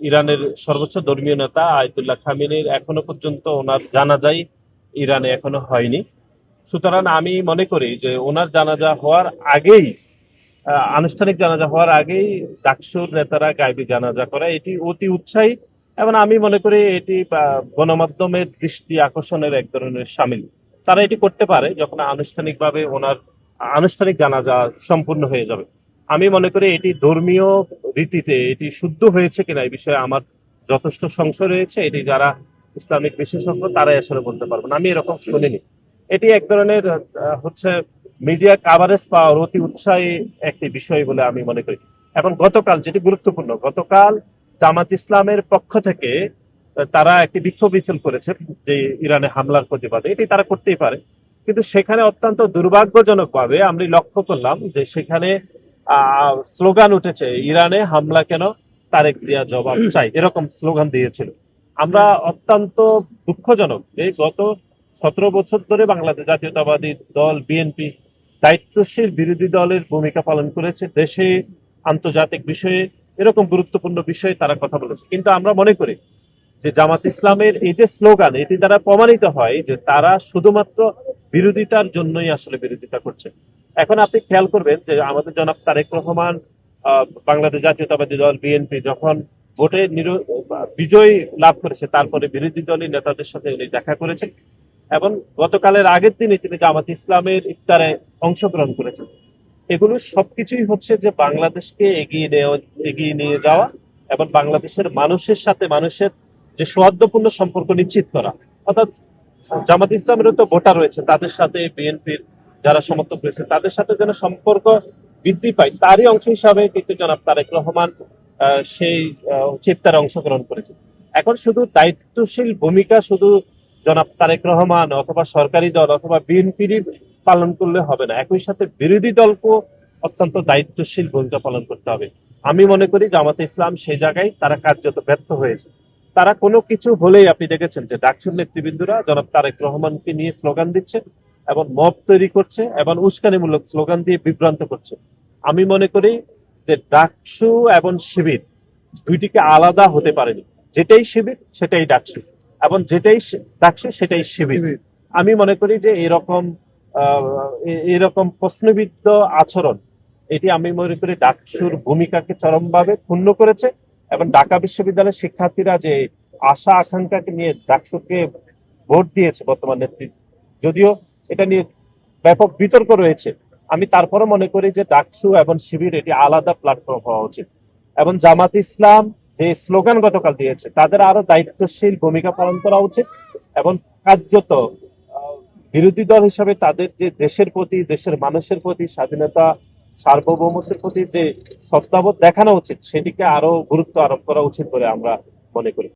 ইরানের সর্বোচ্চ ধর্মীয় নেতা আয়াতুল্লাহ খামেনির এখনো পর্যন্ত ওনার জানাজাই ইরানে এখনো হয়নি। সুতরাং আমি মনে করি যে ওনার জানাজা হওয়ার আগেই, আনুষ্ঠানিক জানাজা হওয়ার আগেই ডাকসুর নেতারা গায়বী জানাজা করা এটি অতি উৎসাহী, এবং আমি মনে করি এটি গণমাধ্যমের দৃষ্টি আকর্ষণের এক ধরনের সামিল। তারা এটি করতে পারে যখন আনুষ্ঠানিকভাবে ওনার আনুষ্ঠানিক জানাজা সম্পূর্ণ হয়ে যাবে। আমি মনে করি এটি ধর্মীয় রীতিতে এটি শুদ্ধ হয়েছে কিনা এই বিষয়ে আমার যথেষ্ট সংশয় রয়েছে। এটি যারা ইসলামিক বিশেষজ্ঞ তারাই আসলে বলতে পারবেন, আমি এরকম শুনিনি। এটি এক ধরনের হচ্ছে মিডিয়া কাভারেজ পাওয়ার অতি উৎসাহী একটি বিষয় বলে আমি মনে করি। এবং গতকাল যেটি গুরুত্বপূর্ণ, গতকাল জামাত ইসলামের পক্ষ থেকে তারা একটি বিক্ষোভ মিছিল করেছে যে ইরানে হামলার প্রতিবাদে। এটি তারা করতেই পারে, কিন্তু সেখানে অত্যন্ত দুর্ভাগ্যজনক ভাবে আমরা লক্ষ্য করলাম যে সেখানে স্লোগান উঠেছে, ইরানে হামলা কেন, তারেক জিয়া জবাব চাই, এরকম স্লোগান দিয়েছিল। আমরা অত্যন্ত দুঃখজনক যে গত 17 বছর ধরে বাংলাদেশ জাতীয়তাবাদী দল বিএনপি দায়িত্বশীল বিরোধী দলের ভূমিকা পালন করেছে। দেশে আন্তর্জাতিক বিষয়ে এরকম গুরুত্বপূর্ণ বিষয়ে তারা কথা বলেছে, কিন্তু আমরা মনে করি যে জামাত ইসলামের এই যে স্লোগান, এটি দ্বারা প্রমাণিত হয় যে তারা শুধুমাত্র বিরোধিতার জন্যই আসলে বিরোধিতা করছে। এখন আপনি খেয়াল করবেন যে আমাদের জনাব তারেক রহমান বাংলাদেশ জাতীয়তাবাদী দল বিএনপি যখন ভোটে বিজয় লাভ করেছে, তারপরে বিরোধী দলের নেতাদের সাথে উনি দেখা করেছেন, এবং গতকালের আগের দিনে তিনি জামাত ইসলামের ইফতারে অংশগ্রহণ করেছেন। এগুলো সবকিছুই হচ্ছে যে বাংলাদেশকে এগিয়ে নিয়ে যাওয়া এবং বাংলাদেশের মানুষের সাথে মানুষের যে সৌহার্দ্যপূর্ণ সম্পর্ক নিশ্চিত করা। অর্থাৎ জামাত ইসলামেরও তো ভোটার রয়েছে, তাদের সাথে বিএনপির যারা সমর্থক রয়েছে তাদের সাথে যেন সম্পর্ক বৃদ্ধি পায়, তারই অংশ হিসাবে কিন্তু জনাব তারেক রহমান সেই ইফতারে অংশগ্রহণ করেছে। এখন শুধু দায়িত্বশীল ভূমিকা শুধু জনাব তারেক রহমান অথবা সরকারি দল অথবা বিএনপির পালন করলে হবে না, একই সাথে বিরোধী দলকেও অত্যন্ত দায়িত্বশীল ভূমিকা পালন করতে হবে। আমি মনে করি জামাতে ইসলাম সেই জায়গায় তারা কার্যত ব্যর্থ হয়েছে। তারা কোনো কিছু হলেই আপনি দেখেছেন যে ডাকসুর নেতৃবৃন্দরা জনাব তারেক রহমানকে নিয়ে স্লোগান দিচ্ছে এবং মব তৈরি করছে এবং উস্কানিমূলক স্লোগান দিয়ে বিভ্রান্ত করছে। আমি মনে করি যে ডাকসু এবং শিবির দুইটিকে আলাদা হতে পারেনি। যেটাই শিবির সেটাই ডাকসু, এবং যেটাই ডাকসু সেটাই শিবির। আমি মনে করি যে এরকম প্রশ্নবিদ্ধ আচরণ, এটি আমি মনে করি ডাকসুর ভূমিকাকে চরমভাবে ক্ষুণ্ণ করেছে, এবং ঢাকা বিশ্ববিদ্যালয়ের শিক্ষার্থীরা যে আশা আকাঙ্ক্ষাকে নিয়ে ডাকসুকে ভোট দিয়েছে বর্তমান নেতৃত্ব, যদিও এটা নিয়ে ব্যাপক বিতর্ক রয়েছে, আমি তারপরও মনে করি যে ডাকসু এবং শিবির এটি আলাদা প্ল্যাটফর্ম হওয়া উচিত। এবং জামাত ইসলাম যে স্লোগান গতকাল দিয়েছে তাদের আরো দায়িত্বশীল ভূমিকা পালন করা উচিত, এবং কার্যত বিরোধী দল হিসাবে তাদের যে দেশের প্রতি, দেশের মানুষের প্রতি, স্বাধীনতা সার্বভৌমত্বের প্রতি যে শ্রদ্ধাবোধ দেখানো উচিত, সেটিকে আরো গুরুত্ব আরোপ করা উচিত বলে আমরা মনে করি।